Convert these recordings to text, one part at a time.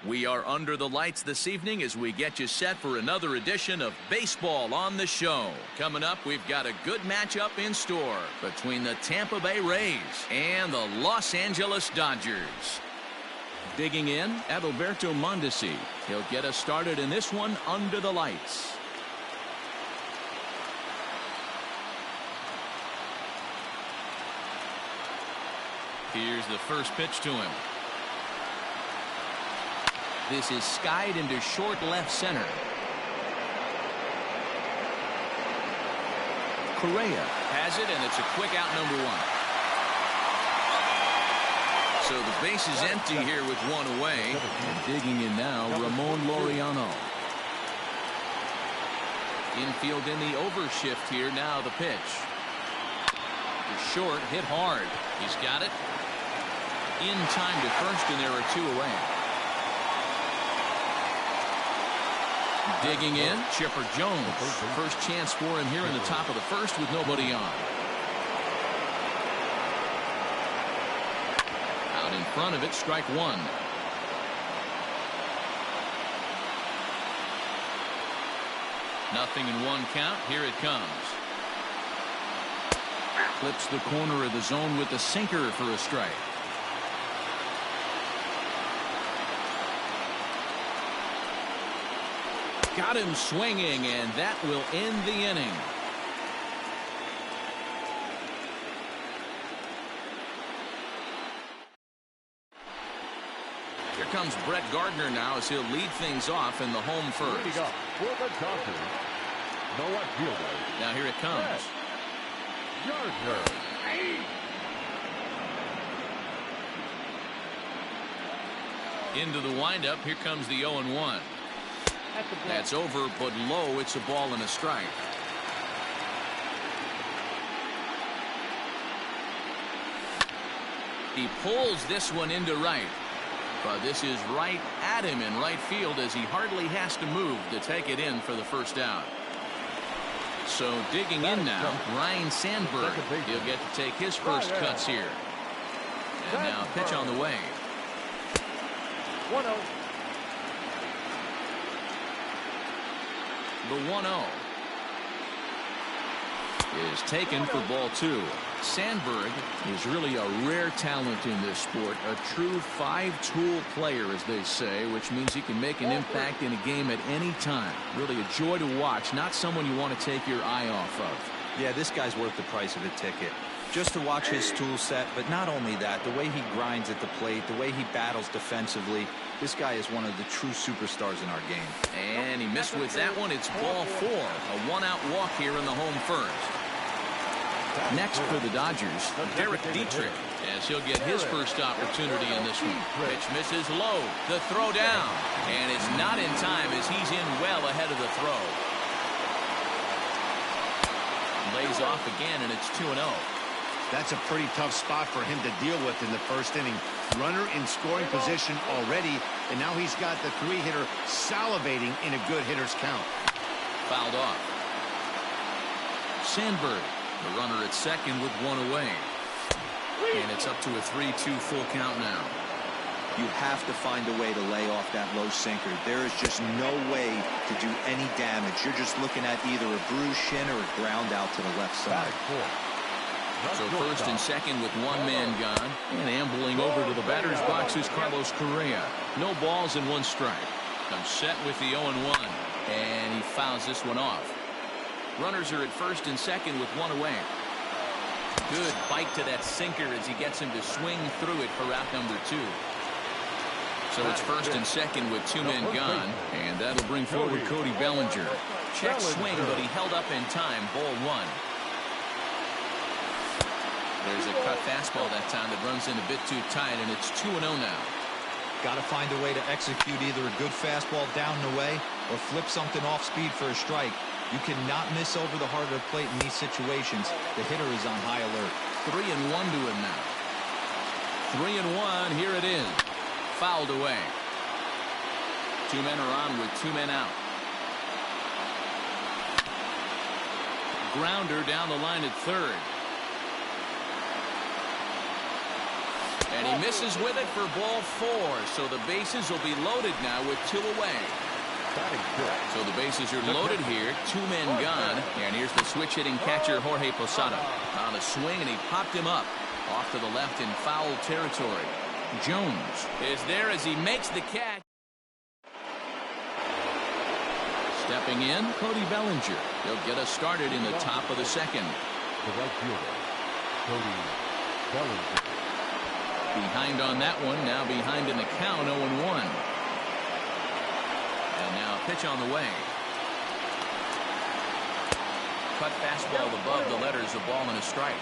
We are under the lights this evening as we get you set for another edition of Baseball on the Show. Coming up, we've got a good matchup in store between the Tampa Bay Rays and the Los Angeles Dodgers. Digging in, Adalberto Mondesi. He'll get us started in this one under the lights. Here's the first pitch to him. This is skied into short left center. Correa has it, and it's a quick out, number one. So the base is empty here with one away. And digging in now, Ramon Laureano. Infield in the overshift here. Now the pitch. The short, hit hard. He's got it. In time to first, and there are two away. Digging in, Chipper Jones. First chance for him here in the top of the first with nobody on. Out in front of it, strike one. Nothing in one count. Here it comes. Clips the corner of the zone with the sinker for a strike. Got him swinging, and that will end the inning. Here comes Brett Gardner now as he'll lead things off in the home first. For the Dodgers, no outfielder. Now here it comes. Gardner. Into the windup. Here comes the 0-1. That's over, but low. It's a ball and a strike. He pulls this one into right. But this is right at him in right field as he hardly has to move to take it in for the first out. So digging in now, Ryan Sandberg. He'll get to take his first cuts here. And now pitch on the way. 1-0. The 1-0 is taken for ball two. Sandberg is really a rare talent in this sport, a true five-tool player, as they say, which means he can make an impact in a game at any time. Really a joy to watch, not someone you want to take your eye off of. Yeah, this guy's worth the price of a ticket. Just to watch his tool set, but not only that, the way he grinds at the plate, the way he battles defensively, this guy is one of the true superstars in our game. And he missed with that one. It's ball four. A one-out walk here in the home first. Next for the Dodgers, Derek Dietrich, as he'll get his first opportunity in this one. Pitch misses low. The throw down. And it's not in time as he's in well ahead of the throw. Lays off again, and it's 2-0. That's a pretty tough spot for him to deal with in the first inning. Runner in scoring position already, and now he's got the three-hitter salivating in a good hitter's count. Fouled off. Sandberg, the runner at second with one away. And it's up to a 3-2 full count now. You have to find a way to lay off that low sinker. There is just no way to do any damage. You're just looking at either a bruised shin or a ground out to the left side. So first and second with one man gone, and ambling over to the batter's box is Carlos Correa. No balls and one strike. Comes set with the 0-1, and he fouls this one off. Runners are at first and second with one away. Good bite to that sinker as he gets him to swing through it for out number two. So it's first and second with two men gone, and that'll bring forward Cody Bellinger. Check swing, but he held up in time. Ball one. There's a cut fastball that time that runs in a bit too tight, and it's 2-0 now. Got to find a way to execute either a good fastball down and away or flip something off speed for a strike. You cannot miss over the heart of the plate in these situations. The hitter is on high alert. 3-1 to him now. 3-1. Here it is. Fouled away. Two men are on with two men out. Grounder down the line at third. And he misses with it for ball 4. So the bases will be loaded now with 2 away. So the bases are loaded here. 2 men gone. And here's the switch-hitting catcher, Jorge Posada. On a swing, and he popped him up. Off to the left in foul territory. Jones is there as he makes the catch. Stepping in, Cody Bellinger. He'll get us started in the top of the second. The right fielder, Cody Bellinger. Behind on that one, now behind in the count, 0-1. And now a pitch on the way. Cut fastball above the letters, a ball and a strike.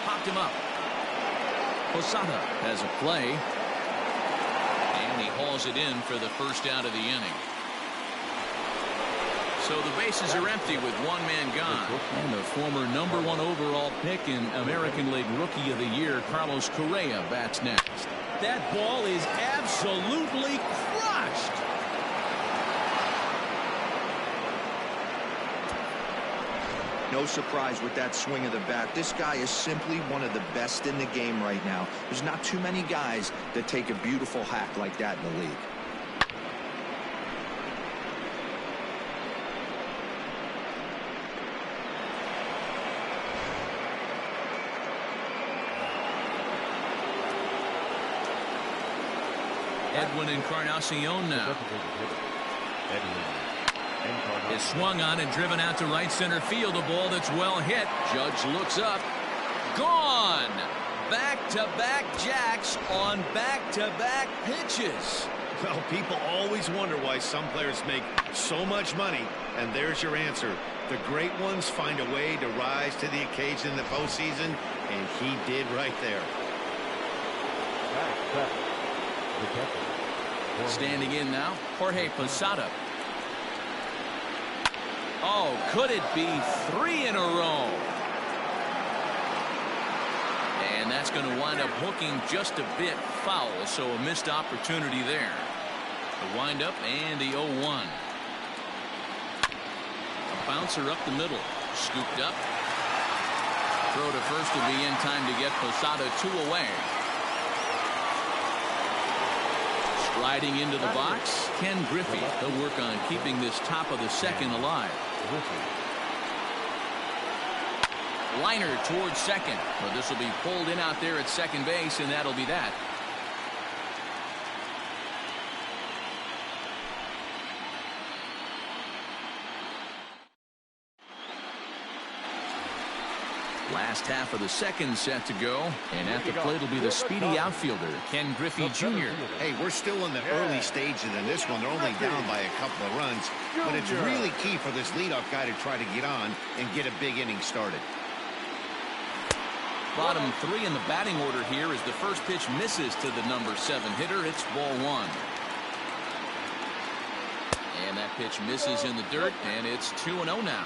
Popped him up. Posada has a play. And he hauls it in for the first out of the inning. So the bases are empty with 1 man gone. And the former #1 overall pick in American League Rookie of the Year, Carlos Correa, bats next. That ball is absolutely crushed. No surprise with that swing of the bat. This guy is simply one of the best in the game right now. There's not too many guys that take a beautiful hack like that in the league. Edwin Encarnacion now. Is swung on and driven out to right center field. A ball that's well hit. Judge looks up. Gone. Back-to-back jacks on back-to-back pitches. Well, people always wonder why some players make so much money, and there's your answer. The great ones find a way to rise to the occasion in the postseason, and he did right there. Standing in now, Jorge Posada. Oh, could it be 3 in a row? And that's going to wind up hooking just a bit foul, so a missed opportunity there. The windup and the 0-1. A bouncer up the middle, scooped up. Throw to first will be in time to get Posada 2 away. Riding into the box, Ken Griffey. He'll work on keeping this top of the second alive. Liner towards second. Well, this will be pulled in out there at second base, and that'll be that. Last half of the second set to go, and at the plate will be the speedy outfielder, Ken Griffey Jr. Hey, we're still in the early stages in this one. They're only down by a couple of runs, but it's really key for this leadoff guy to try to get on and get a big inning started. Bottom 3 in the batting order here as the first pitch misses to the #7 hitter. It's ball 1. And that pitch misses in the dirt, and it's 2-0 now.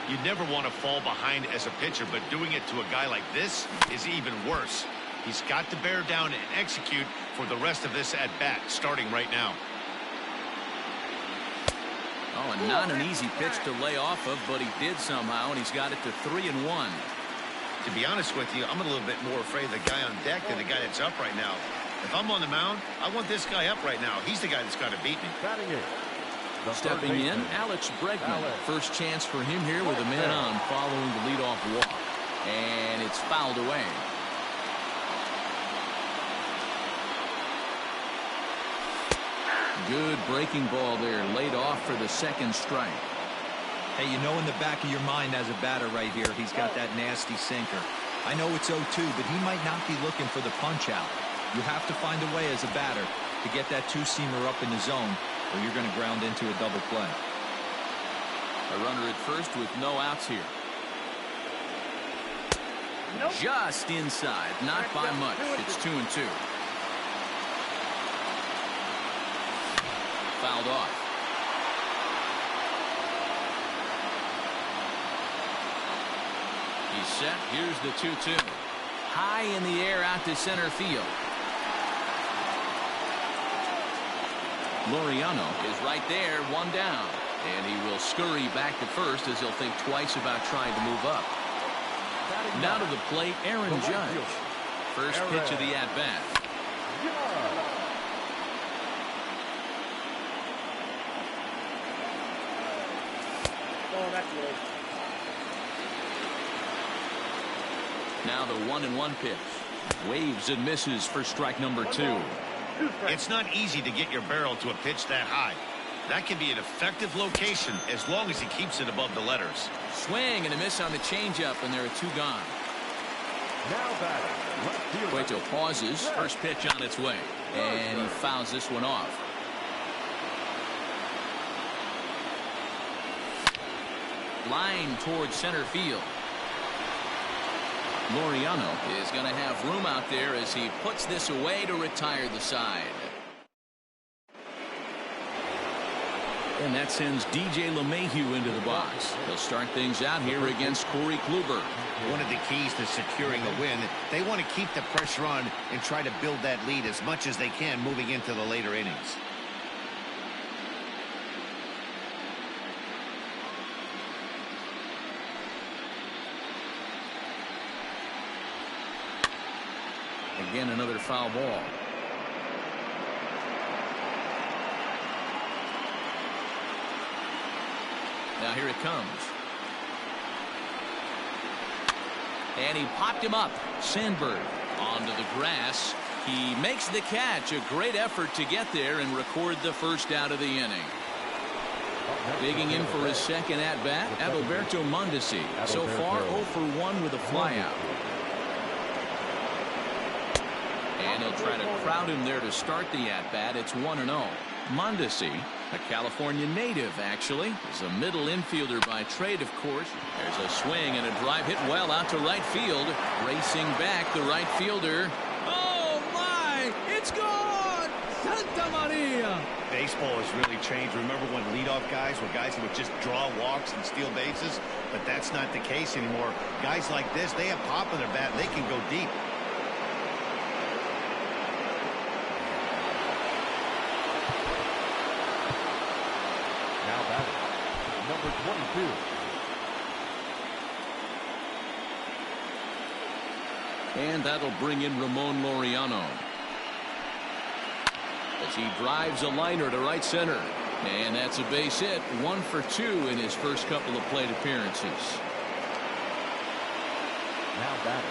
You'd never want to fall behind as a pitcher, but doing it to a guy like this is even worse. He's got to bear down and execute for the rest of this at-bat, starting right now. Oh, and not an easy pitch to lay off of, but he did somehow, and he's got it to 3-1. To be honest with you, I'm a little bit more afraid of the guy on deck than the guy that's up right now. If I'm on the mound, I want this guy up right now. He's the guy that's got to beat me. Stepping in, Alex Bregman. First chance for him here with a man on following the leadoff walk. And it's fouled away. Good breaking ball there, laid off for the second strike. Hey, you know in the back of your mind as a batter right here, he's got that nasty sinker. I know it's 0-2, but he might not be looking for the punch out. You have to find a way as a batter to get that two-seamer up in the zone, or you're going to ground into a double play. A runner at first with no outs here. Just inside, not by much. It's 2-2. Fouled off. He's set. Here's the 2-2. High in the air out to center field. Laureano is right there, one down. And he will scurry back to first as he'll think twice about trying to move up. Now to the plate, Aaron Judge. First pitch of the at-bat. Oh, that's good. Now the 1-1 pitch. Waves and misses for strike number 2. It's not easy to get your barrel to a pitch that high. That can be an effective location as long as he keeps it above the letters. Swing and a miss on the changeup, and there are 2 gone. Now batting, left fielder. Cueto pauses. First pitch on its way. And he fouls this one off. Line towards center field. Laureano is going to have room out there as he puts this away to retire the side. And that sends DJ LeMahieu into the box. He'll start things out here against Corey Kluber. One of the keys to securing a win, they want to keep the pressure on and try to build that lead as much as they can moving into the later innings. Again, another foul ball. Now here it comes. And he popped him up. Sandberg onto the grass. He makes the catch. A great effort to get there and record the first out of the inning. Digging in for his second at-bat, Adalberto Mondesi. So far, 0 for 1 with a flyout. And he'll try to crowd him there to start the at-bat. It's 1-0. Mondesi, a California native, actually, is a middle infielder by trade, of course. There's a swing and a drive hit well out to right field. Racing back, the right fielder. Oh, my! It's gone! Santa Maria! Baseball has really changed. Remember when leadoff guys were guys who would just draw walks and steal bases? But that's not the case anymore. Guys like this, they have pop in their bat. They can go deep. Now batting, number 22. And that'll bring in Ramon Laureano as he drives a liner to right center. And that's a base hit. 1 for 2 in his first couple of plate appearances. Now batting,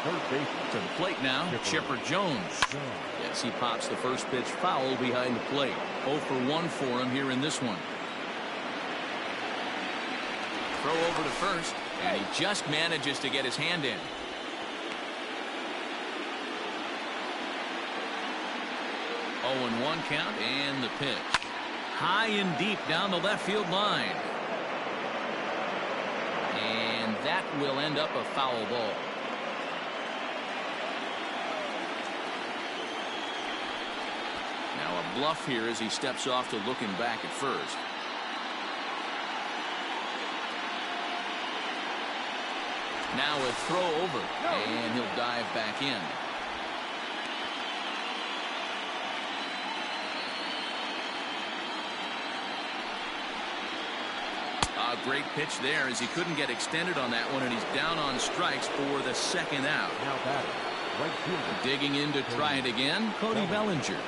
third base. To the plate now, Chipper Jones. Yes, he pops the first pitch foul behind the plate. 0 for 1 for him here in this one. Throw over to first, and he just manages to get his hand in. 0-1 count, and the pitch. High and deep down the left field line. And that will end up a foul ball. Now a bluff here as he steps off to looking back at first. Now a throw over, and he'll dive back in. A great pitch there as he couldn't get extended on that one, and he's down on strikes for the second out. Now batting, right fielder. Digging in to try it again, Cody Bellinger.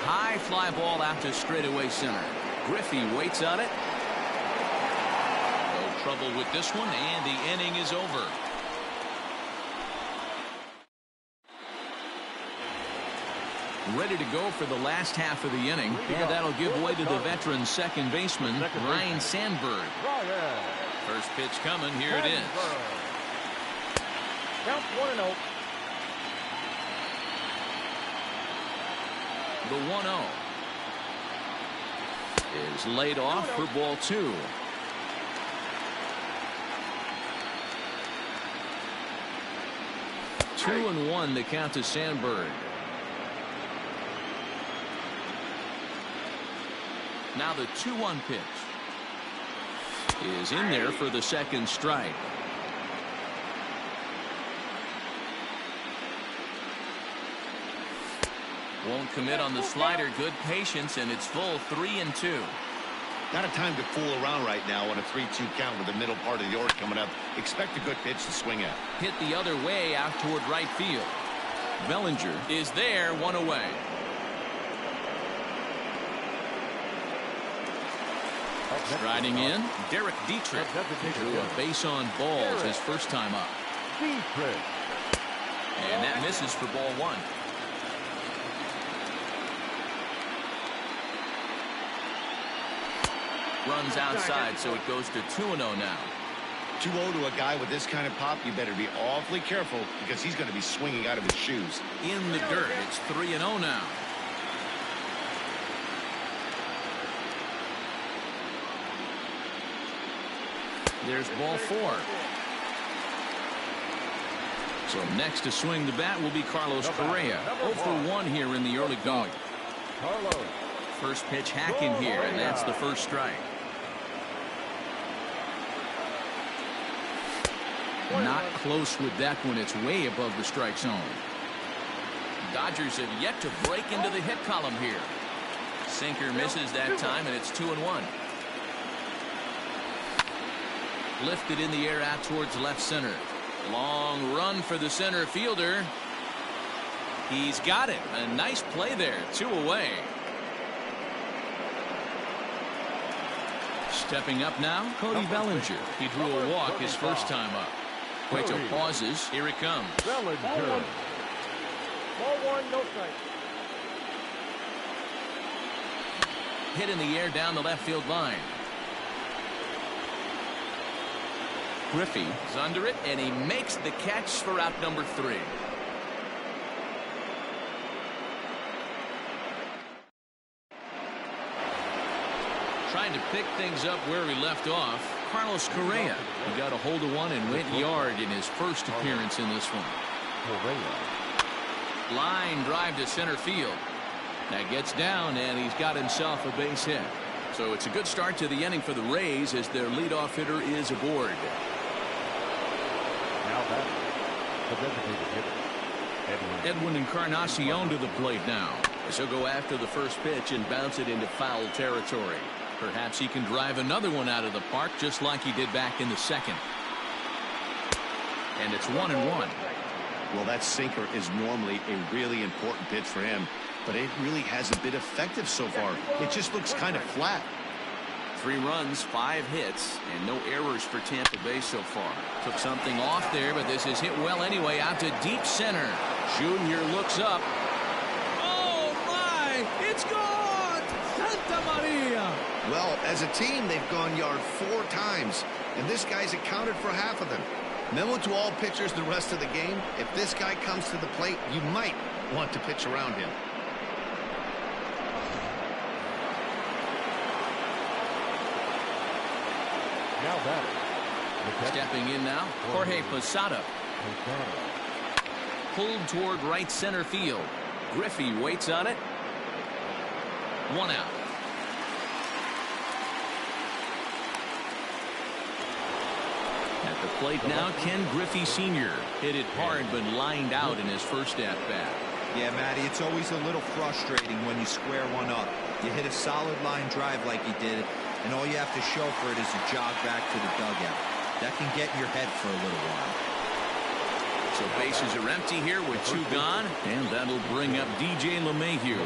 High fly ball out to straightaway center. Griffey waits on it. No trouble with this one, and the inning is over. Ready to go for the last half of the inning, and that'll give way to the veteran second baseman, Ryan Sandberg. First pitch coming, here it is. Count 1-0. The 1-0 is laid off for ball 2. Two and 1 to count to Sandberg. Now the 2-1 pitch is in there for the second strike. Won't commit on the slider. Good patience, and it's full 3-2. Not a time to fool around right now on a 3-2 count with the middle part of the order coming up. Expect a good pitch to swing at. Hit the other way out toward right field. Bellinger is there, one away. Riding in, Derek Dietrich drew a base on balls his first time up. And that misses for ball one. Runs outside, so it goes to 2-0 now. 2-0 to a guy with this kind of pop, you better be awfully careful because he's going to be swinging out of his shoes. In the dirt, it's 3-0 now. There's ball four. So next to swing the bat will be Carlos Correa. 0 for 1 here in the early going. First pitch hacking here, and that's the first strike. Not close with that one. It's way above the strike zone. Dodgers have yet to break into the hit column here. Sinker misses that time, and it's 2-1. Lifted in the air out towards left center. Long run for the center fielder. He's got it. A nice play there. 2 away. Stepping up now, Cody Bellinger. He drew a walk his first time up. Cueto pauses. Here it comes. Ball one, no strike. Hit in the air down the left field line. Griffey is under it, and he makes the catch for out number 3. Trying to pick things up where he left off, Carlos Correa. He got a hold of one and went yard in his first appearance in this one. Line drive to center field. That gets down, and he's got himself a base hit. So it's a good start to the inning for the Rays as their leadoff hitter is aboard. Edwin Encarnacion to the plate now. So he'll go after the first pitch and bounce it into foul territory. Perhaps he can drive another one out of the park just like he did back in the second. And it's 1-1. Well, that sinker is normally a really important pitch for him, but it really hasn't been effective so far. It just looks kind of flat. 3 runs, 5 hits, and no errors for Tampa Bay so far. Took something off there, but this is hit well anyway out to deep center. Junior looks up. Oh, my! It's gone! Santa Maria! Well, as a team, they've gone yard 4 times, and this guy's accounted for half of them. Memo to all pitchers the rest of the game, if this guy comes to the plate, you might want to pitch around him. Now batting. Stepping in now, Jorge Posada. Pulled toward right center field. Griffey waits on it. 1 out. At the plate now, Ken Griffey Sr. hit it hard but lined out in his first at-bat. Yeah, Matty, it's always a little frustrating when you square one up. You hit a solid line drive like he did, and all you have to show for it is a jog back to the dugout. That can get in your head for a little while. So bases are empty here with 2 gone, and that'll bring up DJ LeMahieu.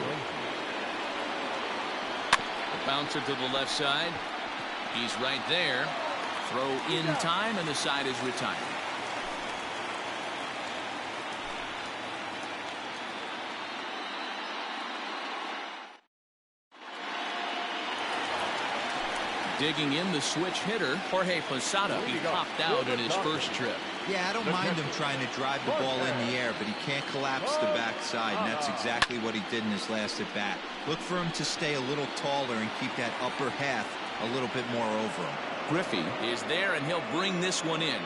The bouncer to the left side. He's right there. Throw in time, and the side is retired. Digging in the switch hitter, Jorge Posada. He popped out in his first trip. Yeah, I don't mind him trying to drive the ball in the air, but he can't collapse the backside, and that's exactly what he did in his last at-bat. Look for him to stay a little taller and keep that upper half a little bit more over him. Griffey is there, and he'll bring this one in.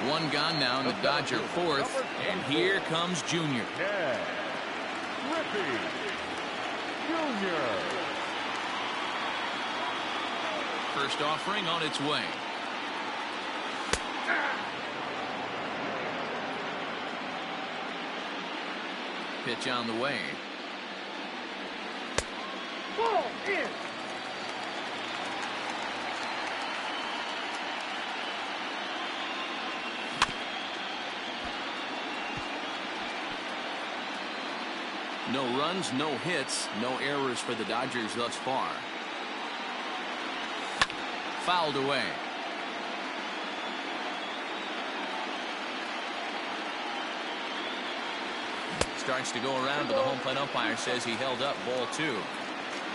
1 gone now in the Dodger 4th, and here comes Junior. Griffey Junior. First offering on its way. Pitch on the way. Ball in. No runs, no hits, no errors for the Dodgers thus far. Fouled away. Starts to go around, but the home plate umpire says he held up ball 2.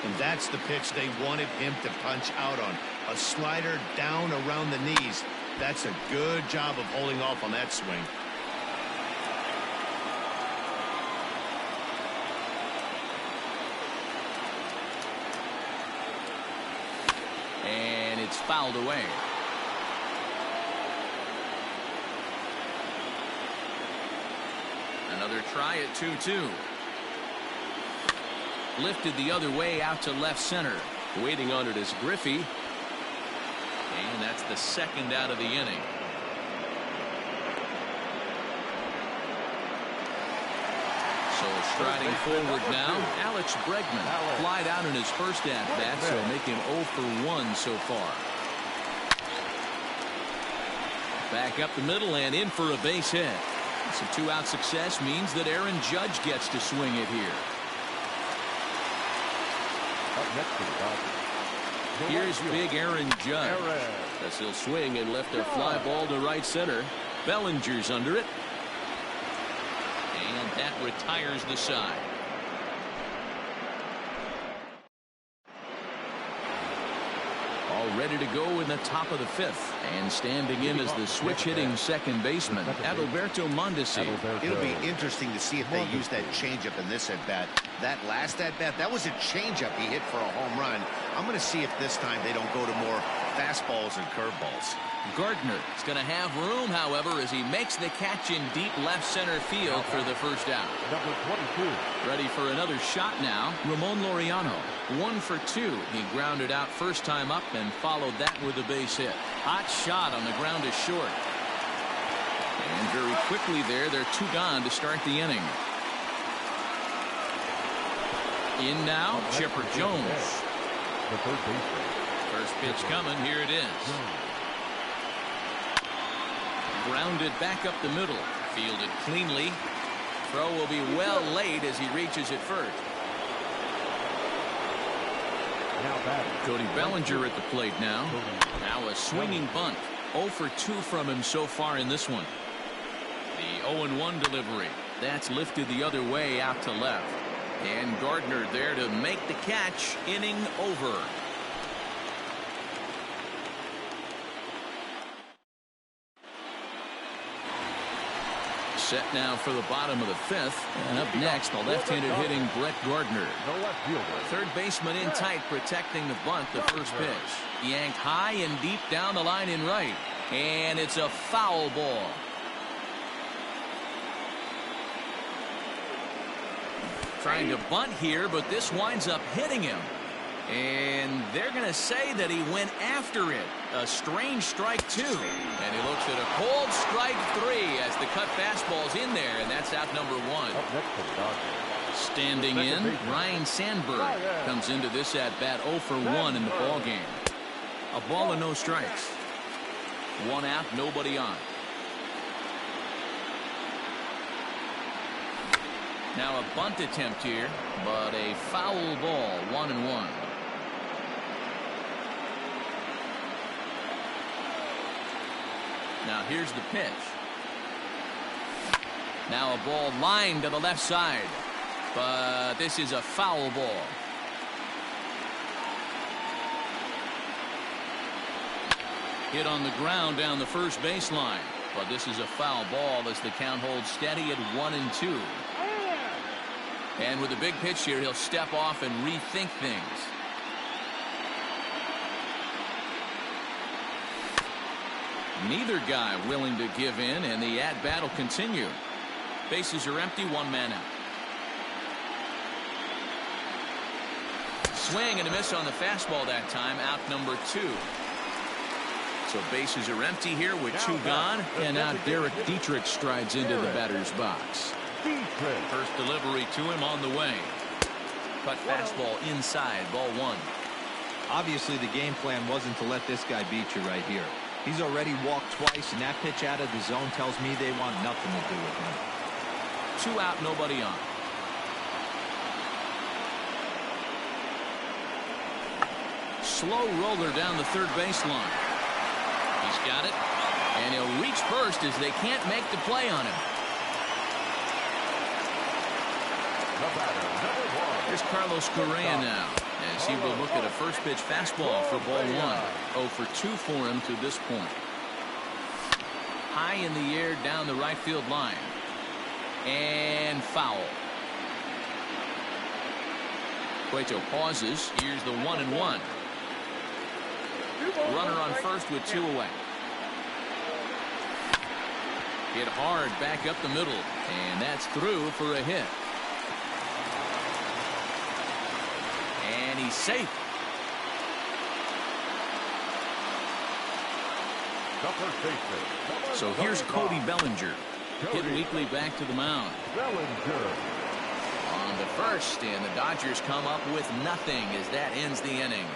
And that's the pitch they wanted him to punch out on. A slider down around the knees. That's a good job of holding off on that swing. And it's fouled away. Another try at 2-2. Lifted the other way out to left center. Waiting on it is Griffey. And that's the second out of the inning. So striding forward now, Alex Bregman. Flied out in his first at-bat, so make him 0 for 1 so far. Back up the middle and in for a base hit. Some 2-out success means that Aaron Judge gets to swing it here. Up next to the Dodgers. Here's big Aaron Judge. As he'll swing and lift a fly ball to right center. Bellinger's under it. And that retires the side. All ready to go in the top of the 5th. And standing in as the switch-hitting second baseman, Adalberto Mondesi. It'll be interesting to see if they use that changeup in this at-bat. That last at-bat, that was a changeup he hit for a home run. I'm going to see if this time they don't go to more fastballs and curveballs. Gardner is going to have room, however, as he makes the catch in deep left center field for the first out. Number 22. Ready for another shot now. Ramon Laureano, 1 for 2. He grounded out first time up and followed that with a base hit. Hot shot on the ground is short. And very quickly there, they're 2 gone to start the inning. In now, Chipper Jones. The third baseman. First pitch coming. Here it is. Grounded back up the middle. Fielded cleanly. Throw will be well laid as he reaches it first. Now batting. Cody Bellinger at the plate now. Now a swinging bunt. 0 for 2 from him so far in this one. The 0-1 delivery. That's lifted the other way out to left. And Gardner there to make the catch. Inning over. Set now for the bottom of the 5th. And up next, the left-handed hitting Brett Gardner. No left fielder. Third baseman in tight, protecting the bunt, the first pitch. Yanked high and deep down the line in right. And it's a foul ball. Trying to bunt here, but this winds up hitting him. And they're going to say that he went after it. A strange strike, too. And he looks at a cold strike 3 as the cut fastball's in there, and that's out number 1. Up next to the Dodgers. Standing in, Ryan Sandberg comes into this at-bat 0 for 1 in the ballgame. A ball and no strikes. 1 out, nobody on. Now a bunt attempt here, but a foul ball, 1-1. Now here's the pitch. Now a ball lined to the left side, but this is a foul ball. Hit on the ground down the first baseline, but this is a foul ball as the count holds steady at 1-2. And with a big pitch here, he'll step off and rethink things. Neither guy willing to give in, and the at-bat will continue. Bases are empty, 1 man out. Swing and a miss on the fastball that time, out number 2. So bases are empty here with 2 gone, and now Derek Dietrich strides into the batter's box. First delivery to him on the way. Cut fastball inside, ball one. Obviously, the game plan wasn't to let this guy beat you right here. He's already walked twice, and that pitch out of the zone tells me they want nothing to do with him. 2 out, nobody on. Slow roller down the third baseline. He's got it, and he'll reach first as they can't make the play on him. The batter, number 1. Here's Carlos Correa now, as he will look at a first pitch fastball for ball one. 0 for 2 for him to this point. High in the air down the right field line. And foul. Cueto pauses. Here's the 1-1. Runner on first with 2 away. Hit hard back up the middle, and that's through for a hit. And he's safe. So here's Cody Bellinger. Hit weekly back to the mound. Bellinger. On the first, and the Dodgers come up with nothing as that ends the inning.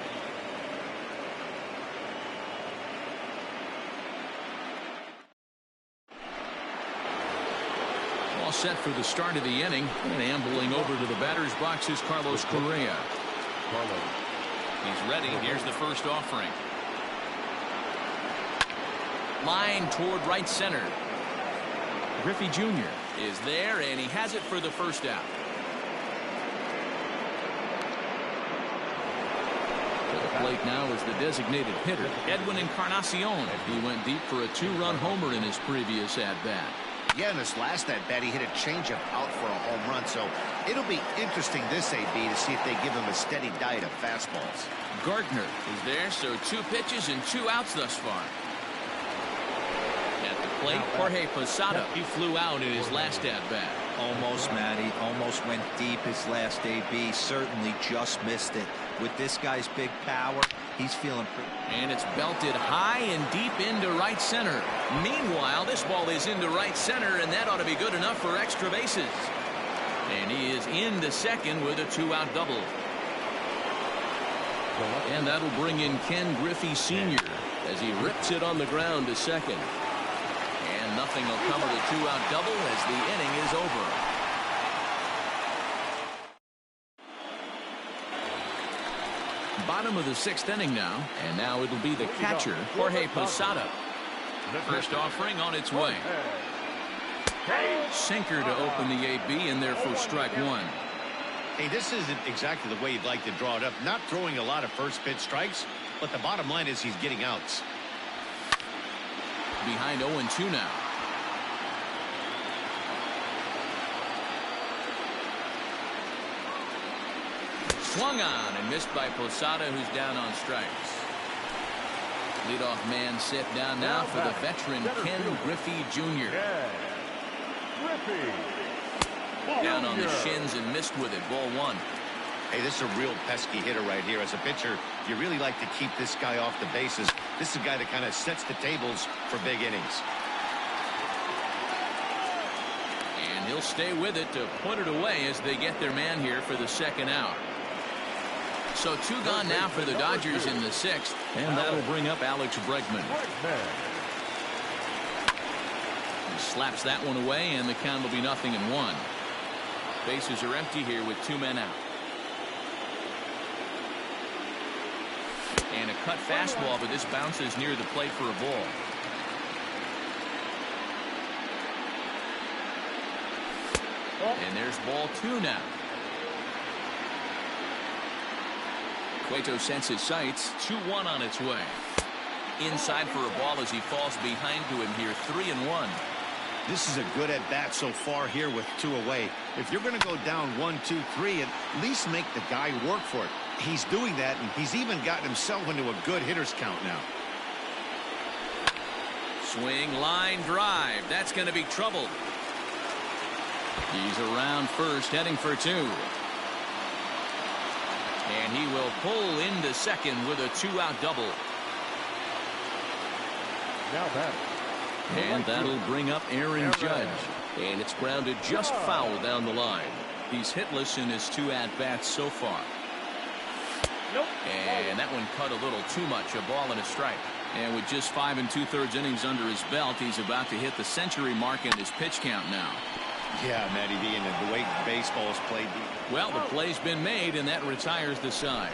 All set for the start of the inning, and ambling over to the batter's box is Carlos Correa. He's ready. Here's the first offering. Line toward right center. Griffey Jr. is there, and he has it for the first out. To the plate now is the designated hitter, Edwin Encarnacion. He went deep for a 2-run homer in his previous at-bat. Yeah, in his last at-bat, he hit a changeup out for a home run, so it'll be interesting this AB to see if they give him a steady diet of fastballs. Gardner is there, so 2 pitches and 2 outs thus far. At the plate, Jorge Posada. He flew out in his last at-bat. Almost, Matty. Almost went deep his last AB. Certainly just missed it. With this guy's big power, he's feeling pretty. And it's belted high and deep into right center. Meanwhile, this ball is into right center, and that ought to be good enough for extra bases. And he is into second with a 2-out double. And that'll bring in Ken Griffey Sr. as he rips it on the ground to second. And nothing will come of the 2-out double as the inning is over. Bottom of the 6th inning now, and now it'll be the catcher, Jorge Posada. First offering on its way. Sinker to open the AB, and there for strike 1. Hey, this isn't exactly the way you'd like to draw it up. Not throwing a lot of first pitch strikes, but the bottom line is he's getting outs. Behind 0-2 now. Swung on and missed by Posada, who's down on strikes. Leadoff man set down now for the veteran Ken Griffey Jr. Down on the shins and missed with it. Ball 1. Hey, this is a real pesky hitter right here. As a pitcher, you really like to keep this guy off the bases. This is a guy that kind of sets the tables for big innings. And he'll stay with it to put it away as they get their man here for the second out. So 2 gone now for the Dodgers in the 6th, and that'll bring up Alex Bregman. He slaps that one away, and the count will be 0-1. Bases are empty here with 2 men out. And a cut fastball, but this bounces near the plate for a ball. And there's ball 2 now. Cueto sets his sights. 2-1 on its way. Inside for a ball as he falls behind to him here. 3-1. This is a good at-bat so far here with 2 away. If you're going to go down 1-2-3, at least make the guy work for it. He's doing that, and he's even gotten himself into a good hitter's count now. Swing, line, drive. That's going to be trouble. He's around first, heading for 2. And he will pull into second with a 2-out double. Now that. And that'll bring up Aaron Judge. And it's grounded just foul down the line. He's hitless in his 2 at-bats so far. Nope. And that one cut a little too much. A ball and a strike. And with just 5 2/3 innings under his belt, he's about to hit the century mark in his pitch count now. Yeah, Matty V, and the way baseball's played. Well, the play's been made, and that retires the side.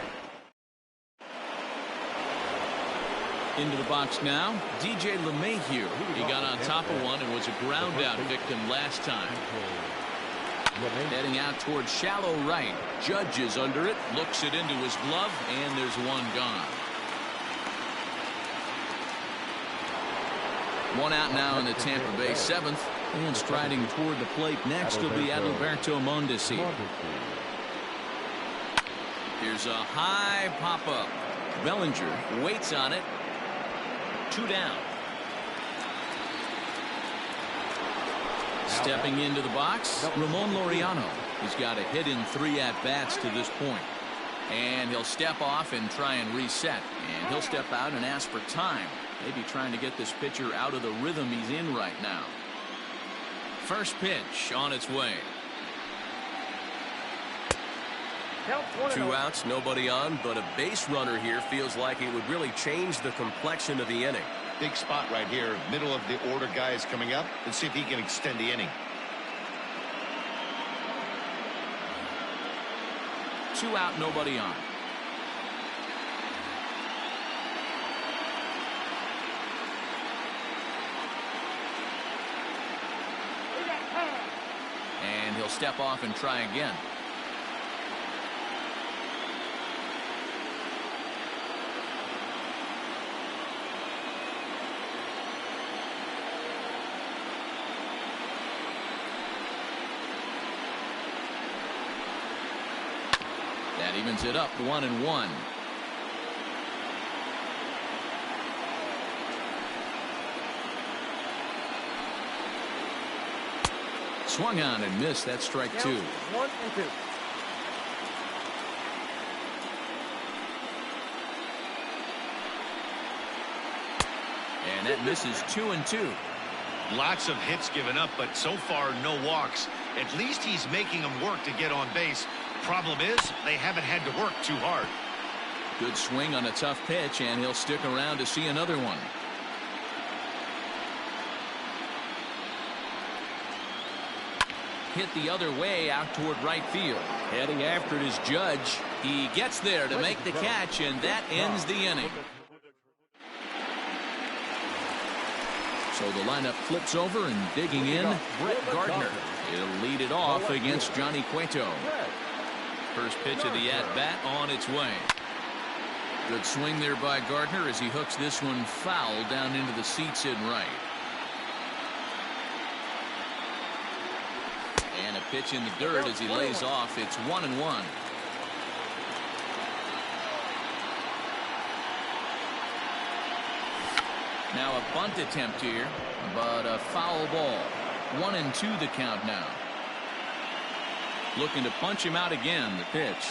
Into the box now, DJ LeMahieu. He got on top of one and was a ground-out victim last time. Heading out towards shallow right. Judge is under it, looks it into his glove, and there's one gone. One out now in the Tampa Bay 7th. And striding toward the plate next will be Adalberto Mondesi. Here's a high pop-up. Bellinger waits on it. 2 down. Stepping into the box, Ramon Laureano. He's got a hit in 3 at-bats to this point. And he'll step off and try and reset. And he'll step out and ask for time. Maybe trying to get this pitcher out of the rhythm he's in right now. First pitch on its way. 2 outs, nobody on, but a base runner here feels like it would really change the complexion of the inning. Big spot right here. Middle of the order guy is coming up. Let's see if he can extend the inning. 2 out, nobody on. And he'll step off and try again. That evens it up 1-1. Swung on and missed. That's strike 2. 1-2. And that misses 2-2. Lots of hits given up, but so far no walks. At least he's making them work to get on base. Problem is, they haven't had to work too hard. Good swing on a tough pitch, and he'll stick around to see another one. Hit the other way out toward right field. Heading after it is Judge. He gets there to make the catch, and that ends the inning. So the lineup flips over, and digging in, Brett Gardner. He'll lead it off against Johnny Cueto. First pitch of the at-bat on its way. Good swing there by Gardner as he hooks this one foul down into the seats in right. And a pitch in the dirt as he lays off. It's 1-1. Now a bunt attempt here, but a foul ball. 1-2 the count now. Looking to punch him out again. The pitch.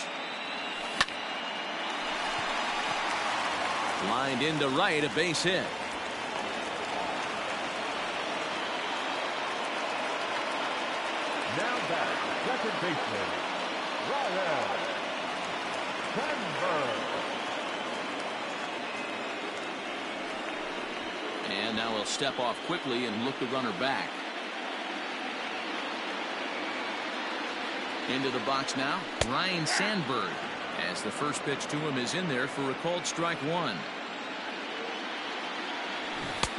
Lined into right, a base hit. Now back, second baseman, Ryan Sandberg. And now he'll step off quickly and look the runner back. Into the box now, Ryan Sandberg. As the first pitch to him is in there for a called strike 1.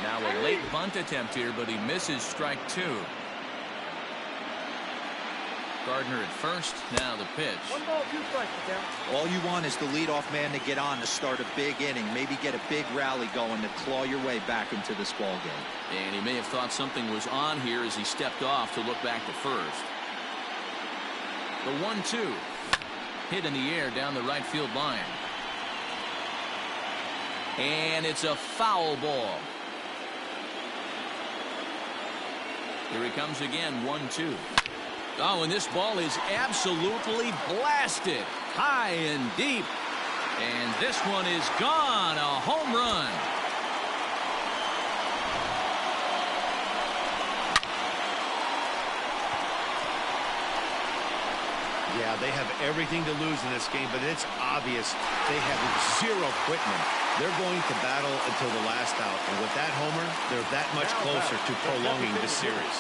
Now a late bunt attempt here, but he misses strike 2. Gardner at first, now the pitch. 1 ball, 2 strikes, down. All you want is the leadoff man to get on to start a big inning, maybe get a big rally going to claw your way back into this ball game. And he may have thought something was on here as he stepped off to look back to first. The 1-2. Hit in the air down the right field line. And it's a foul ball. Here he comes again, 1-2. Oh, and this ball is absolutely blasted. High and deep. And this one is gone. A home run. Yeah, they have everything to lose in this game, but it's obvious they have zero quitting. They're going to battle until the last out, and with that homer, they're that much closer to prolonging this series.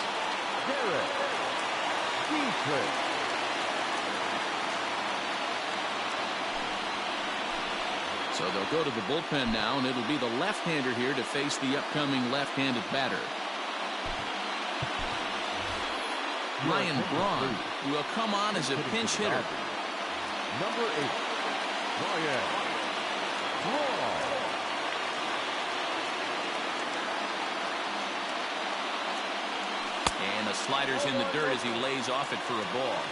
So they'll go to the bullpen now, and it'll be the left-hander here to face the upcoming left-handed batter. Ryan Braun will come on as a pinch hitter. Number 8, Ryan Braun. And the slider's in the dirt as he lays off it for a ball.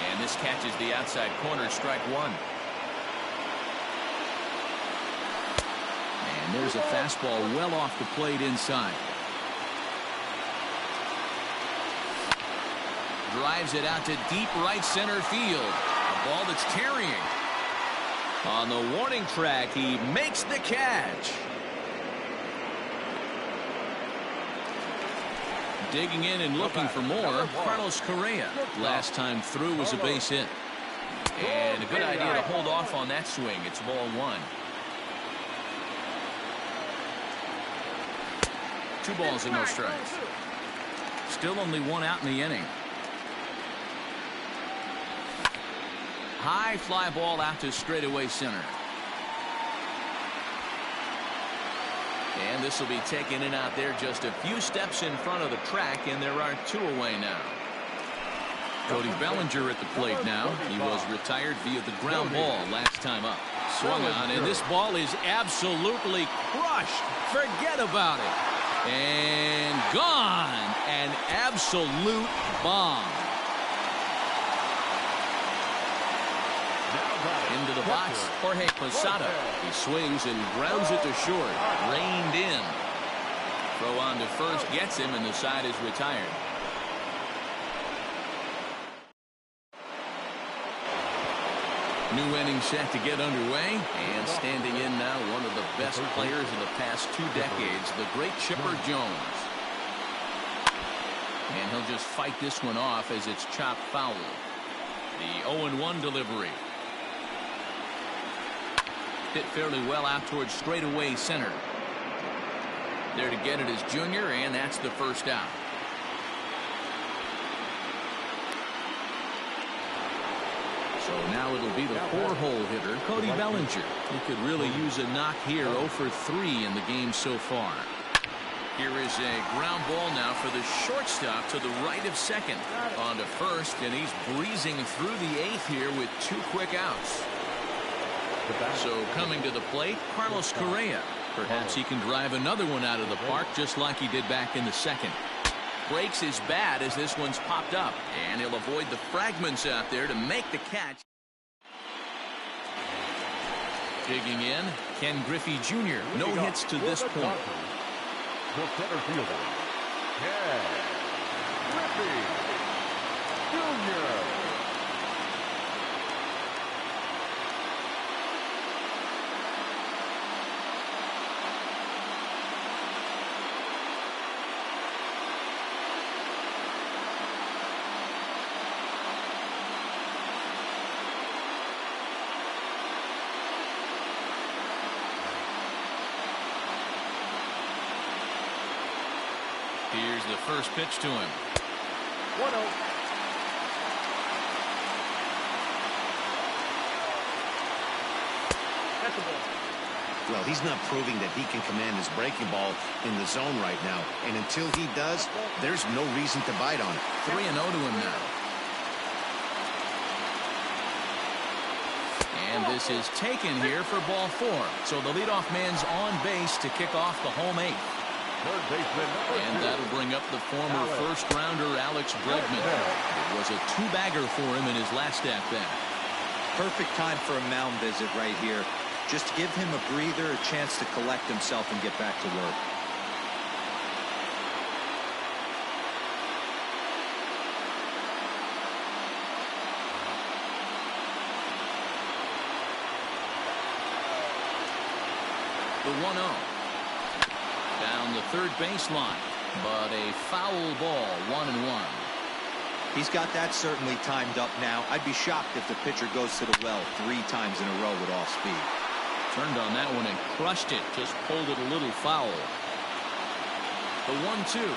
And this catches the outside corner, strike one. And there's a fastball well off the plate inside. Drives it out to deep right center field. A ball that's tarrying. On the warning track, he makes the catch. Digging in and looking for more, Carlos Correa. Last time through was a base hit. And a good idea to hold off on that swing. It's ball one. 2 balls and no strikes. Still only 1 out in the inning. High fly ball out to straightaway center. And this will be taken in out there just a few steps in front of the track, and there are 2 away now. Cody Bellinger at the plate now. He was retired via the ground ball last time up. Swung on, and this ball is absolutely crushed. Forget about it. And gone. An absolute bomb. Into the box, Jorge Posada. He swings and grounds it to short. Reined in. Throw on to first gets him, and the side is retired. New inning set to get underway, and standing in now one of the best players in the past 2 decades, the great Chipper Jones. And he'll just fight this one off as it's chopped foul. The 0-1 delivery. Hit fairly well out towards straightaway center. There to get it is Junior, and that's the first out. So now it'll be the 4-hole hitter, Cody Bellinger. He could really use a knock here. 0 for 3 in the game so far. Here is a ground ball now for the shortstop to the right of second. On to first, and he's breezing through the 8th here with 2 quick outs. So coming to the plate, Carlos Correa. Perhaps he can drive another one out of the park just like he did back in the second. Breaks his bat as this one's popped up, and he'll avoid the fragments out there to make the catch. Digging in, Ken Griffey Jr. No hits to this point. The center fielder, Ken Griffey Jr. Here's the first pitch to him. 1-0. That's a ball. Well, he's not proving that he can command his breaking ball in the zone right now. And until he does, there's no reason to bite on it. 3-0 to him now. And this is taken here for ball 4. So the leadoff man's on base to kick off the home 8th. And that'll bring up the former first-rounder Alex Bregman. It was a 2-bagger for him in his last at-bat. Perfect time for a mound visit right here. Just to give him a breather, a chance to collect himself and get back to work. The 1-0. Down the third baseline. but a foul ball, 1-1. He's got that certainly timed up now. I'd be shocked if the pitcher goes to the well 3 times in a row with off speed. Turned on that one and crushed it. Just pulled it a little foul. The 1-2. Yep,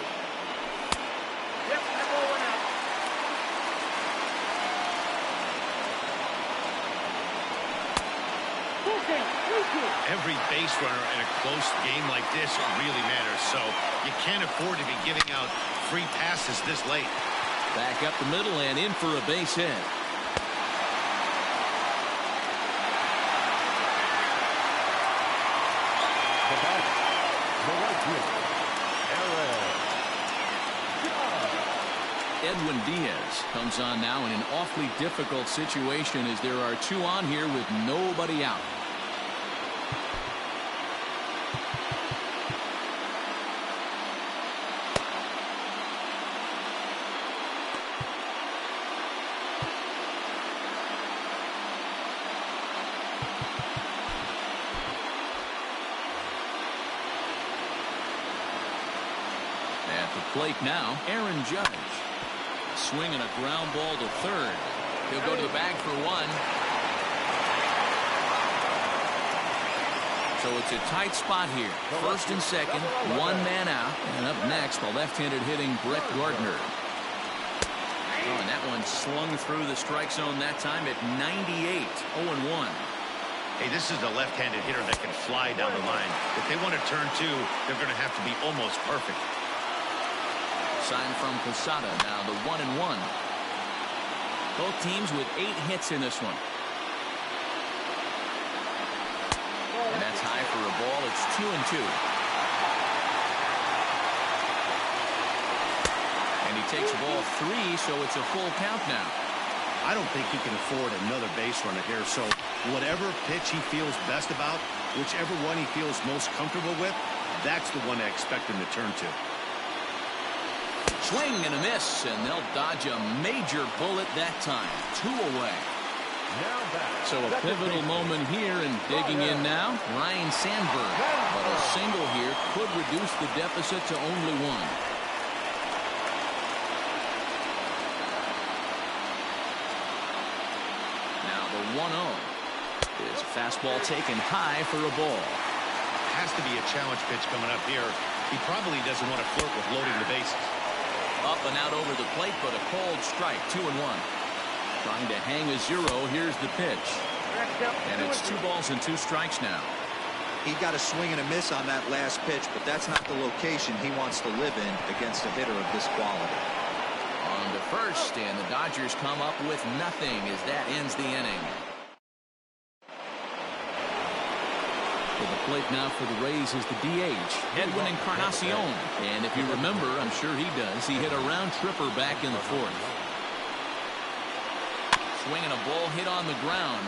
that ball went out. Every base runner in a close game like this really matters, so you can't afford to be giving out free passes this late. Back up the middle and in for a base hit. The batter, the right fielder, Edwin Diaz comes on now in an awfully difficult situation as there are 2 on here with nobody out. At the plate now, Aaron Judge. Swinging a ground ball to third. He'll go to the bag for 1. So it's a tight spot here. First and second, 1 man out. And up next, the left-handed hitting Brett Gardner. Oh, and that one slung through the strike zone that time at 98, 0-1. Hey, this is a left-handed hitter that can fly down the line. If they want to turn 2, they're going to have to be almost perfect. Sign from Posada now, the 1-1. Both teams with 8 hits in this one. And that's high for a ball. It's 2-2. And he takes ball 3, so it's a full count now. I don't think he can afford another base runner here, so whatever pitch he feels best about, whichever one he feels most comfortable with, that's the one I expect him to turn to. Swing and a miss, and they'll dodge a major bullet that time. 2 away. So a pivotal moment here, and digging in now, Ryan Sandberg. But a single here could reduce the deficit to only 1. Now the 1-0 is a fastball taken high for a ball. Has to be a challenge pitch coming up here. He probably doesn't want to flirt with loading the bases. Up and out over the plate, but a cold strike, 2-1. Trying to hang a 0. Here's the pitch. And it's 2 balls and 2 strikes now. He got a swing and a miss on that last pitch, but that's not the location he wants to live in against a hitter of this quality. On to first, and the Dodgers come up with nothing as that ends the inning. To the plate now for the Rays is the DH, Edwin Encarnacion. And if you remember, I'm sure he does, he hit a round tripper back in the 4th. Swinging a ball hit on the ground.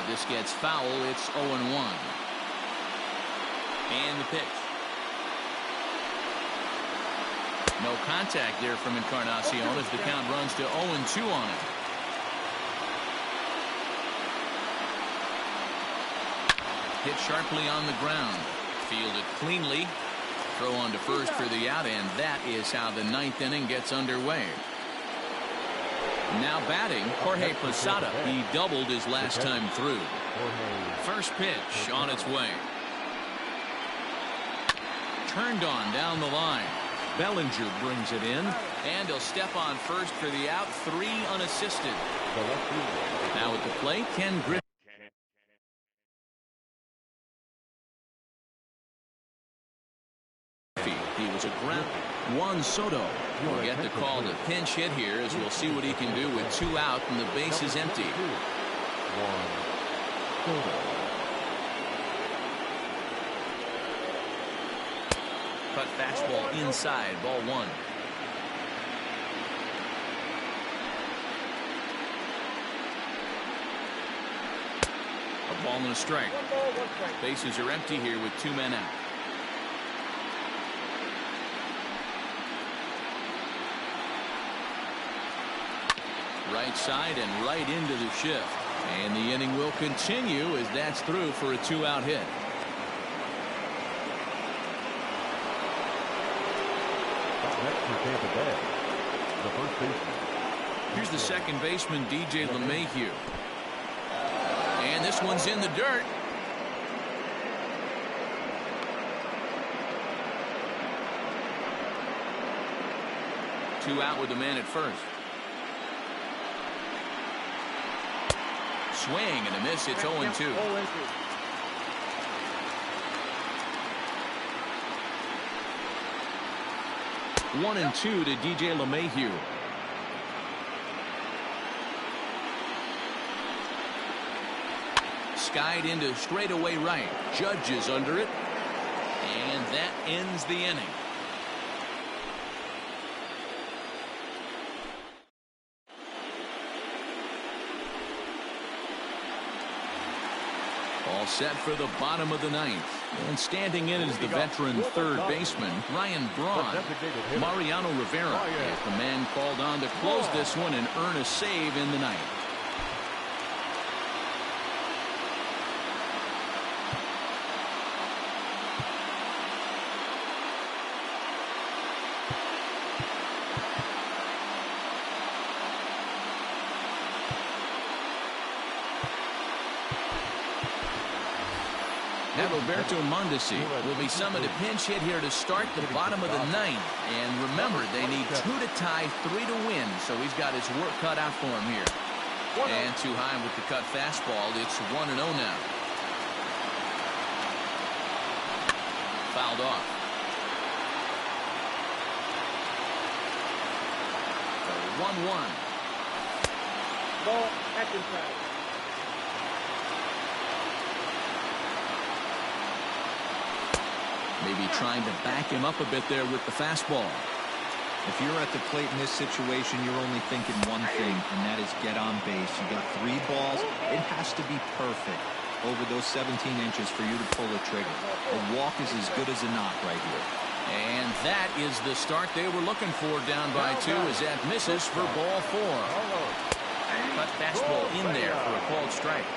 This gets foul. It's 0-1. And the pitch. No contact there from Encarnacion as the count runs to 0-2 on it. Hit sharply on the ground. Fielded cleanly. Throw on to first for the out, and that is how the 9th inning gets underway. Now batting, Jorge Posada. He doubled his last time through. First pitch on its way. Turned on down the line. Bellinger brings it in, and he'll step on first for the out. 3 unassisted. Now at the plate, Ken Griffey. He was a ground. Juan Soto will get the call to pinch hit here, as we'll see what he can do with 2 out and the base is empty. Cut fastball inside, ball 1. A ball and a strike. 1 ball, 1 strike. Bases are empty here with 2 men out. Right side and right into the shift. And the inning will continue as that's through for a 2-out hit. Next for Tampa Bay, the first baseman. Here's the second baseman, DJ LeMahieu. And this one's in the dirt. Two out with the man at first. Swing and a miss. It's 0-2. 1-2 to DJ LeMahieu. Skied into straightaway right. Judge is under it. And that ends the inning. All set for the bottom of the ninth. And standing in is the veteran third baseman, Ryan Braun. Mariano Rivera is the man called on to close this one and earn a save in the ninth. Roberto Mondesi will be summoned to pinch hit here to start the bottom of the ninth. And remember, they need 2 to tie, 3 to win, so he's got his work cut out for him here. And too high with the cut fastball. It's 1-0 now. Fouled off. 1-1. Ball at inside. Maybe trying to back him up a bit there with the fastball. If you're at the plate in this situation, you're only thinking one thing, and that is get on base. You got 3 balls. It has to be perfect over those 17 inches for you to pull the trigger. A walk is as good as a knock right here. And that is the start they were looking for down by 2 as that misses for ball 4. Cut fastball in there for a called strike.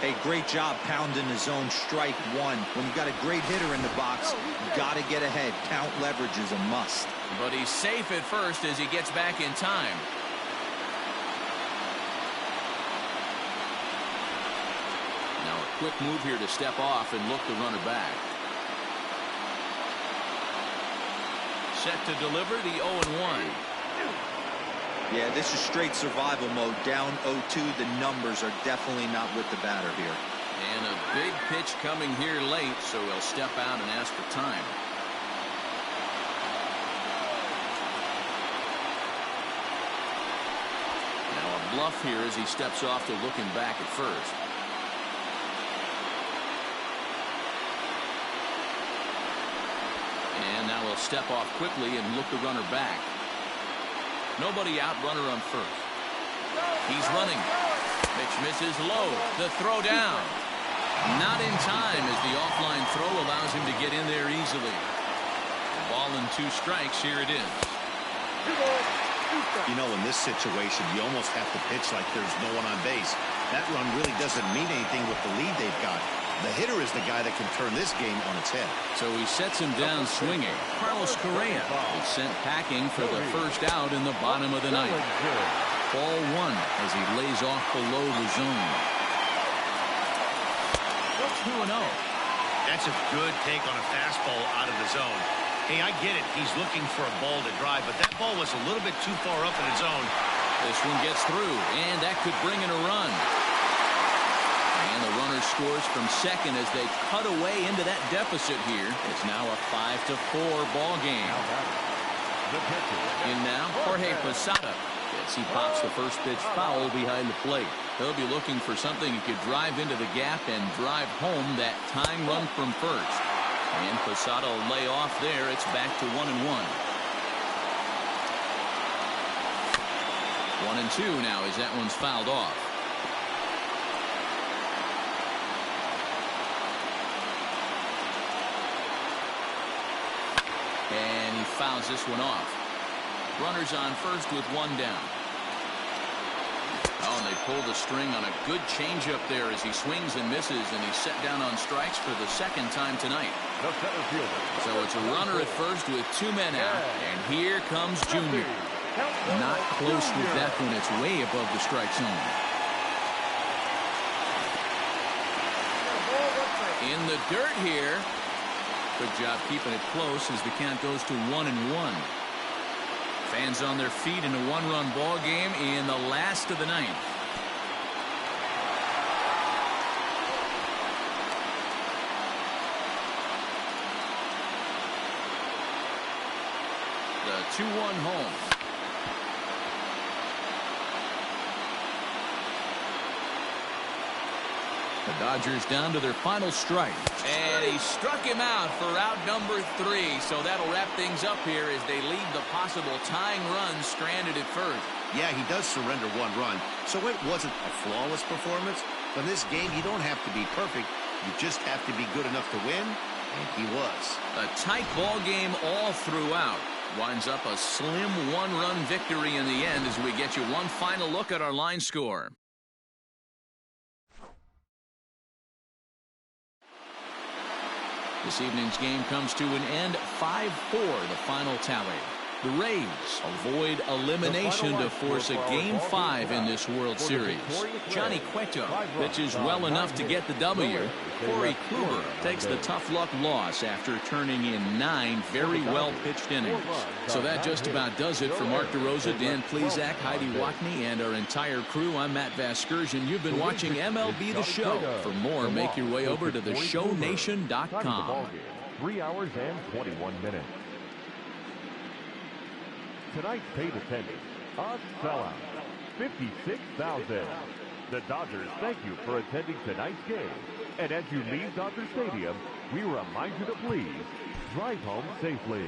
Hey, great job pounding the zone. Strike 1. When you got a great hitter in the box, you got to get ahead. Count leverage is a must. But he's safe at first as he gets back in time. Now a quick move here to step off and look the runner back. Set to deliver the 0-1. Yeah, this is straight survival mode. Down 0-2. The numbers are definitely not with the batter here. And a big pitch coming here late, so he'll step out and ask for time. Now a bluff here as he steps off to looking back at first. And now he'll step off quickly and look the runner back. Nobody out, runner on first. He's running. Pitch misses low. The throw down. Not in time as the offline throw allows him to get in there easily. Ball and 2 strikes. Here it is. You know, in this situation, you almost have to pitch like there's no one on base. That run really doesn't mean anything with the lead they've got. The hitter is the guy that can turn this game on its head. So he sets him down swinging. Carlos Correa is sent packing for the first out in the bottom of the ninth. Ball 1 as he lays off below the zone. 2-0. That's a good take on a fastball out of the zone. Hey, I get it. He's looking for a ball to drive, but that ball was a little bit too far up in the zone. This one gets through, and that could bring in a run. And the runner scores from second as they cut away into that deficit here. It's now a 5-4 ball game. In now, Jorge Posada. As he pops the first pitch foul behind the plate. He'll be looking for something he could drive into the gap and drive home that tying run from first. And Posada will lay off there. It's back to 1-1. 1-2 now as that one's fouled off. And he fouls this one off. Runners on first with 1 down. Oh, And they pull the string on a good changeup there as he swings and misses, and he's set down on strikes for the second time tonight. The center fielder. So it's a runner at first with 2 men out, and here comes Junior. Not close with that one. It's way above the strike zone. In the dirt here. Good job keeping it close as the count goes to 1-1. Fans on their feet in a one-run ball game in the last of the ninth. The 2-1 home. The Dodgers down to their final strike. And he struck him out for out number 3. So that'll wrap things up here as they leave the possible tying run stranded at first. Yeah, he does surrender 1 run, so it wasn't a flawless performance. But in this game, you don't have to be perfect. You just have to be good enough to win, and he was. A tight ball game all throughout. Winds up a slim 1-run victory in the end as we get you one final look at our line score. This evening's game comes to an end 5-4, the final tally. The Rays avoid elimination to force a Game 5 in this World Series. Johnny Cueto pitches well enough to get the W. Corey Kluber takes the tough luck loss after turning in 9 very well-pitched innings. So that just about does it for Mark DeRosa, Dan Plesac, Heidi Watney, and our entire crew. I'm Matt Vasgersian. You've been watching MLB The Show. For more, make your way over to theshownation.com. 3 hours and 21 minutes. Tonight's paid attendance, a sellout, 56,000. The Dodgers thank you for attending tonight's game. And as you leave Dodger Stadium, we remind you to please drive home safely.